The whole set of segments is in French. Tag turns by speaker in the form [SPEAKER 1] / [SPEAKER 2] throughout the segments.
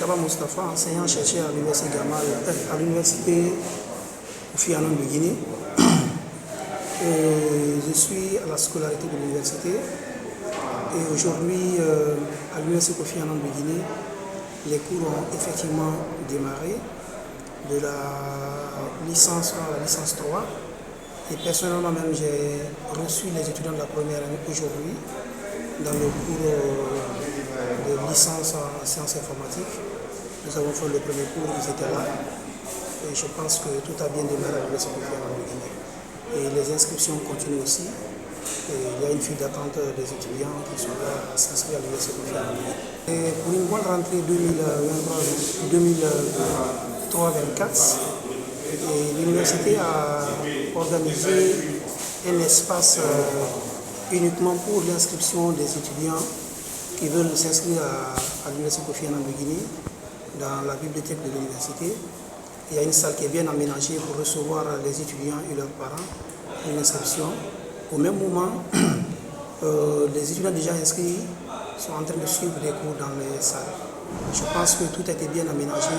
[SPEAKER 1] Kaba Mustafa, enseignant-chercheur à l'université Gamal, à l'université Kofi Annan de Guinée. Je suis à la scolarité de l'université et aujourd'hui à l'université Kofi Annan de Guinée, les cours ont effectivement démarré de la licence 1 à la licence 3 et personnellement même j'ai reçu les étudiants de la première année aujourd'hui dans le cours de licence en sciences informatiques. Nous avons fait le premier cours, ils étaient là et je pense que tout a bien démarré à l'université Kofi Annan de Guinée. Et les inscriptions continuent aussi. Et il y a une file d'attente des étudiants qui sont là à s'inscrire à l'université Kofi Annan de Guinée. Et pour une bonne rentrée 2023-2024, l'université a organisé un espace uniquement pour l'inscription des étudiants qui veulent s'inscrire à l'université Kofi Annan de Guinée dans la bibliothèque de l'université. Il y a une salle qui est bien aménagée pour recevoir les étudiants et leurs parents pour l'inscription. Au même moment, les étudiants déjà inscrits sont en train de suivre les cours dans les salles. Je pense que tout a été bien aménagé,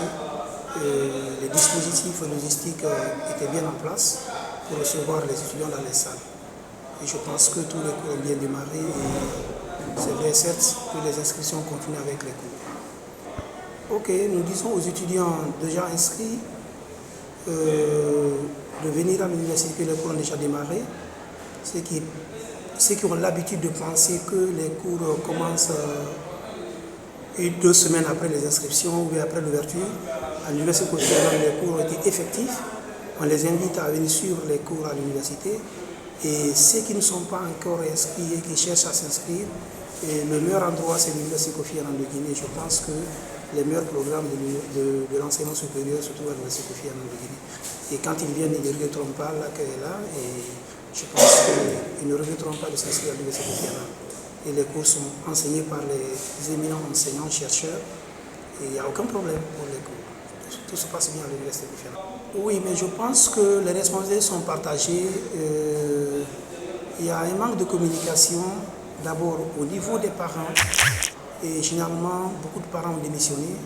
[SPEAKER 1] les dispositifs logistiques étaient bien en place pour recevoir les étudiants dans les salles. Et je pense que tous les cours ont bien démarré et c'est vrai certes que les inscriptions continuent avec les cours. Ok, nous disons aux étudiants déjà inscrits de venir à l'université, les cours ont déjà démarré. Ceux qui ont l'habitude de penser que les cours commencent 2 semaines après les inscriptions ou après l'ouverture, à l'université Kofi Annan, les cours ont été effectifs. On les invite à venir suivre les cours à l'université. Et ceux qui ne sont pas encore inscrits et qui cherchent à s'inscrire, le meilleur endroit c'est l'université Kofi Annan de Guinée. Je pense que les meilleurs programmes de l'enseignement supérieur se trouvent à l'université Kofi Annan de Guinée. Et quand ils viennent, ils ne regretteront pas l'accueil est là. Et je pense qu'ils ne regretteront pas de s'inscrire à l'université Kofi Annan. Et les cours sont enseignés par les éminents enseignants, chercheurs. Et il n'y a aucun problème pour les cours. Tout se passe bien à l'université Kofi Annan. Oui, mais je pense que les responsabilités sont partagées. Il y a un manque de communication, d'abord au niveau des parents. Et généralement, beaucoup de parents ont démissionné.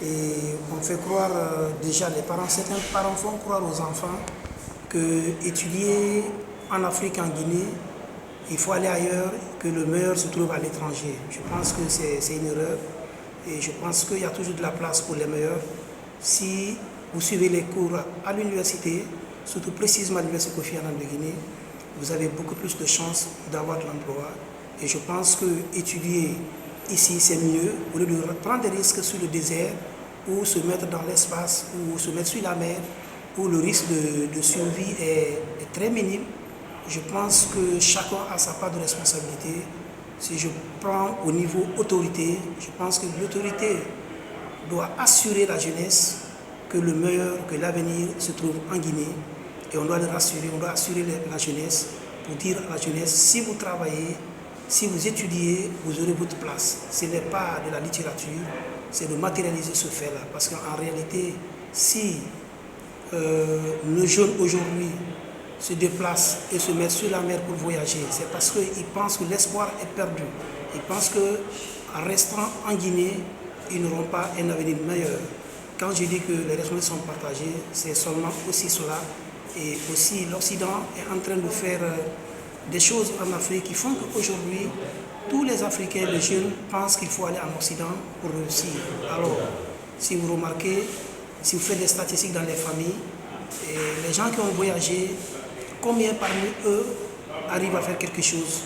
[SPEAKER 1] Et on fait croire déjà, certains parents font croire aux enfants qu'étudier en Afrique, en Guinée, il faut aller ailleurs, que le meilleur se trouve à l'étranger. Je pense que c'est une erreur. Et je pense qu'il y a toujours de la place pour les meilleurs. Si vous suivez les cours à l'université, surtout précisément à l'université Kofi Annan de Guinée, vous avez beaucoup plus de chances d'avoir de l'emploi. Et je pense que étudier ici, c'est mieux, au lieu de prendre des risques sur le désert, ou se mettre dans l'espace, ou se mettre sur la mer, où le risque de survie est très minime. Je pense que chacun a sa part de responsabilité. Si je prends au niveau autorité, je pense que l'autorité doit assurer la jeunesse que le meilleur, que l'avenir se trouve en Guinée. Et on doit le rassurer, on doit assurer la jeunesse pour dire à la jeunesse, si vous travaillez, si vous étudiez, vous aurez votre place. Ce n'est pas de la littérature, c'est de matérialiser ce fait-là. Parce qu'en réalité, si nos jeunes aujourd'hui se déplacent et se mettent sur la mer pour voyager, c'est parce qu'ils pensent que l'espoir est perdu. Ils pensent qu'en restant en Guinée, ils n'auront pas un avenir meilleur. Quand je dis que les responsabilités sont partagées, c'est seulement aussi cela. Et aussi l'Occident est en train de faire des choses en Afrique qui font qu'aujourd'hui, tous les Africains, les jeunes, pensent qu'il faut aller en Occident pour réussir. Alors, si vous remarquez, si vous faites des statistiques dans les familles, et les gens qui ont voyagé, combien parmi eux arrivent à faire quelque chose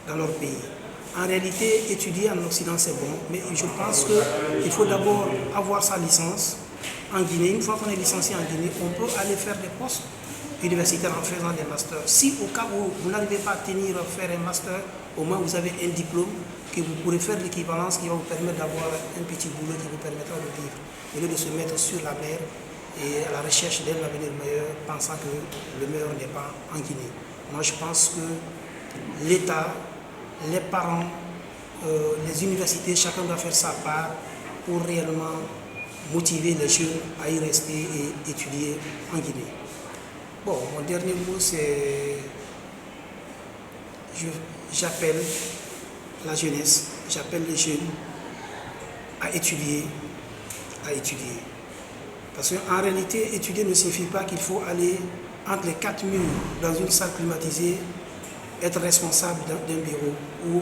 [SPEAKER 1] dans leur pays? En réalité, étudier en Occident, c'est bon, mais je pense qu'il faut d'abord avoir sa licence en Guinée. Une fois qu'on est licencié en Guinée, on peut aller faire des postes universitaires en faisant des masters. Si au cas où vous n'arrivez pas à faire un master, au moins vous avez un diplôme que vous pourrez faire l'équivalence qui va vous permettre d'avoir un petit boulot qui vous permettra de vivre, au lieu de se mettre sur la mer et à la recherche d'un avenir meilleur, pensant que le meilleur n'est pas en Guinée. Moi, je pense que l'État, les parents, les universités, chacun doit faire sa part pour réellement motiver les jeunes à y rester et étudier en Guinée. Bon, mon dernier mot, c'est j'appelle la jeunesse, j'appelle les jeunes à étudier, à étudier. Parce qu'en réalité, étudier ne signifie pas qu'il faut aller entre les 4 murs dans une salle climatisée, être responsable d'un bureau ou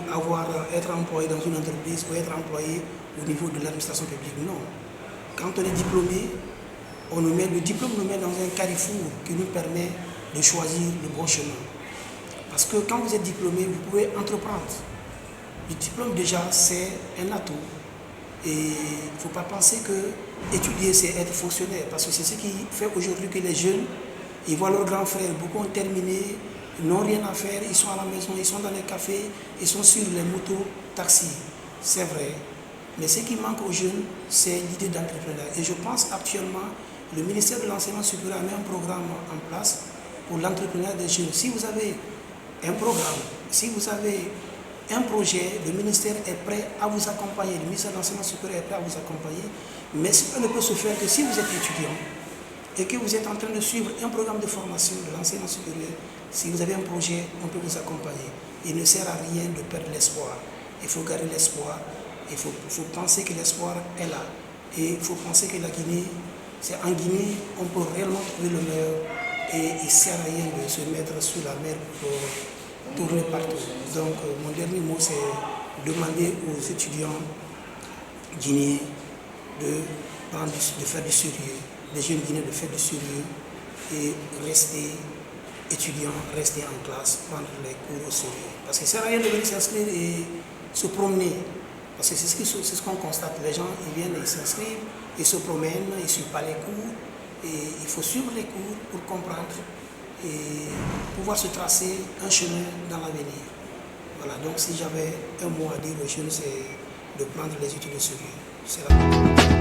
[SPEAKER 1] être employé dans une entreprise ou être employé au niveau de l'administration publique. Non. Quand on est diplômé, le diplôme nous met dans un carrefour qui nous permet de choisir le bon chemin. Parce que quand vous êtes diplômé, vous pouvez entreprendre. Le diplôme déjà, c'est un atout. Et il ne faut pas penser que étudier, c'est être fonctionnaire. Parce que c'est ce qui fait aujourd'hui que les jeunes, ils voient leurs grands frères, beaucoup ont terminé, ils n'ont rien à faire, ils sont à la maison, ils sont dans les cafés, ils sont sur les motos, taxis. C'est vrai. Mais ce qui manque aux jeunes, c'est l'idée d'entrepreneuriat. Et je pense actuellement, le ministère de l'Enseignement supérieur a mis un programme en place pour l'entrepreneuriat des jeunes. Si vous avez un programme, si vous avez un projet, le ministère est prêt à vous accompagner, le ministère de l'Enseignement supérieur est prêt à vous accompagner, mais cela ne peut se faire que si vous êtes étudiant et que vous êtes en train de suivre un programme de formation de l'enseignement supérieur. Si vous avez un projet, on peut vous accompagner. Il ne sert à rien de perdre l'espoir. Il faut garder l'espoir. Il faut penser que l'espoir est là. Et il faut penser que la Guinée, c'est en Guinée, on peut réellement trouver le meilleur. Et il ne sert à rien de se mettre sous la mer pour tourner partout. Donc, mon dernier mot, c'est demander aux étudiants guinéens de faire du sérieux, les jeunes guinéens de faire du sérieux et rester étudiants, rester en classe, prendre les cours au sérieux. Parce que ça ne sert à rien de venir s'inscrire et se promener. Parce que c'est ce qu'on constate. Les gens, ils viennent, ils s'inscrivent, ils se promènent, ils ne suivent pas les cours. Et il faut suivre les cours pour comprendre et pouvoir se tracer un chemin dans l'avenir. Voilà, donc si j'avais un mot à dire aux jeunes, c'est de prendre les études au sérieux. C'est la